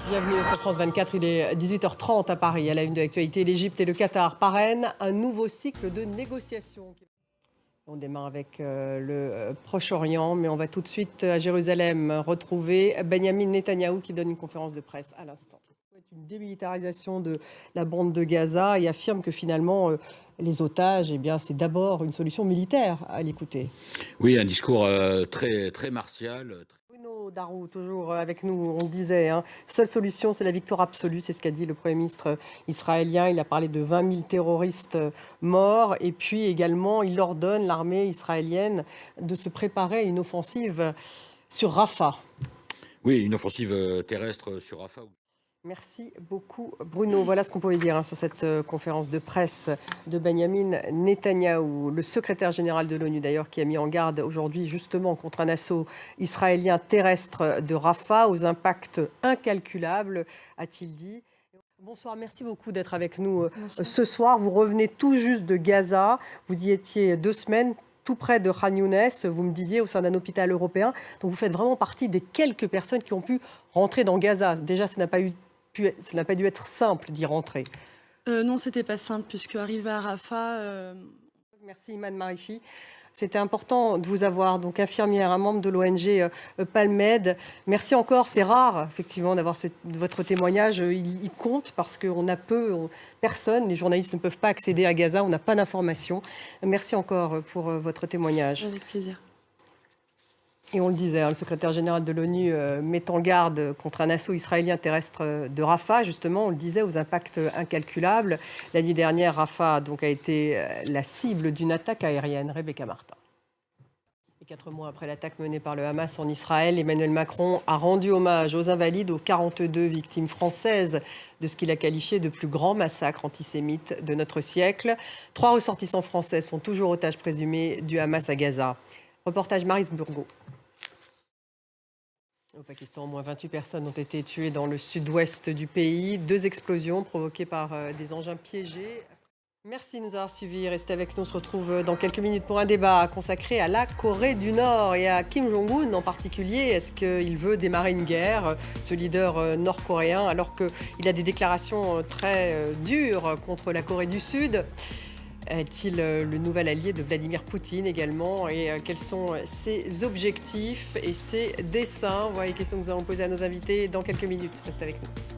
Bienvenue sur France 24, il est 18h30 à Paris. À la une de l'actualité, l'Égypte et le Qatar parrainent un nouveau cycle de négociations. On démarre avec le Proche-Orient, mais on va tout de suite à Jérusalem retrouver Benyamin Netanyahou qui donne une conférence de presse à l'instant. Une démilitarisation de la bande de Gaza et affirme que finalement les otages, eh bien, c'est d'abord une solution militaire à l'écouter. Oui, un discours très martial. Bruno Darou, toujours avec nous, on le disait, seule solution, c'est la victoire absolue, c'est ce qu'a dit le Premier ministre israélien. Il a parlé de 20 000 terroristes morts et puis également, il ordonne l'armée israélienne de se préparer à une offensive sur Rafah. Oui, une offensive terrestre sur Rafah. Merci beaucoup Bruno. Voilà ce qu'on pouvait dire sur cette conférence de presse de Benyamin Netanyahou, le secrétaire général de l'ONU d'ailleurs, qui a mis en garde aujourd'hui justement contre un assaut israélien terrestre de Rafah aux impacts incalculables, a-t-il dit. Bonsoir, merci beaucoup d'être avec nous ce soir. Vous revenez tout juste de Gaza, vous y étiez 2 semaines. Tout près de Khan Younes, vous me disiez, au sein d'un hôpital européen. Donc vous faites vraiment partie des quelques personnes qui ont pu rentrer dans Gaza. Déjà, ça n'a pas dû être simple d'y rentrer. Non, c'était pas simple, puisque arrivé à Rafah... Merci Iman Marifi. C'était important de vous avoir, donc infirmière, un membre de l'ONG Palmed. Merci encore, c'est rare effectivement d'avoir votre témoignage. Il compte parce qu'on a personne, les journalistes ne peuvent pas accéder à Gaza, on n'a pas d'informations. Merci encore pour votre témoignage. Avec plaisir. Et on le disait, le secrétaire général de l'ONU met en garde contre un assaut israélien terrestre de Rafah. Justement, on le disait, aux impacts incalculables. La nuit dernière, Rafah donc, a été la cible d'une attaque aérienne. Rebecca Martin. Et 4 mois après l'attaque menée par le Hamas en Israël, Emmanuel Macron a rendu hommage aux invalides, aux 42 victimes françaises de ce qu'il a qualifié de plus grand massacre antisémite de notre siècle. 3 ressortissants français sont toujours otages présumés du Hamas à Gaza. Reportage Maryse Burgot. Au Pakistan, au moins 28 personnes ont été tuées dans le sud-ouest du pays. 2 explosions provoquées par des engins piégés. Merci de nous avoir suivis. Restez avec nous. On se retrouve dans quelques minutes pour un débat consacré à la Corée du Nord et à Kim Jong-un en particulier. Est-ce qu'il veut démarrer une guerre, ce leader nord-coréen, alors qu'il a des déclarations très dures contre la Corée du Sud ? Est-il le nouvel allié de Vladimir Poutine également? Et quels sont ses objectifs et ses desseins? Voilà les questions que nous allons poser à nos invités dans quelques minutes. Restez avec nous.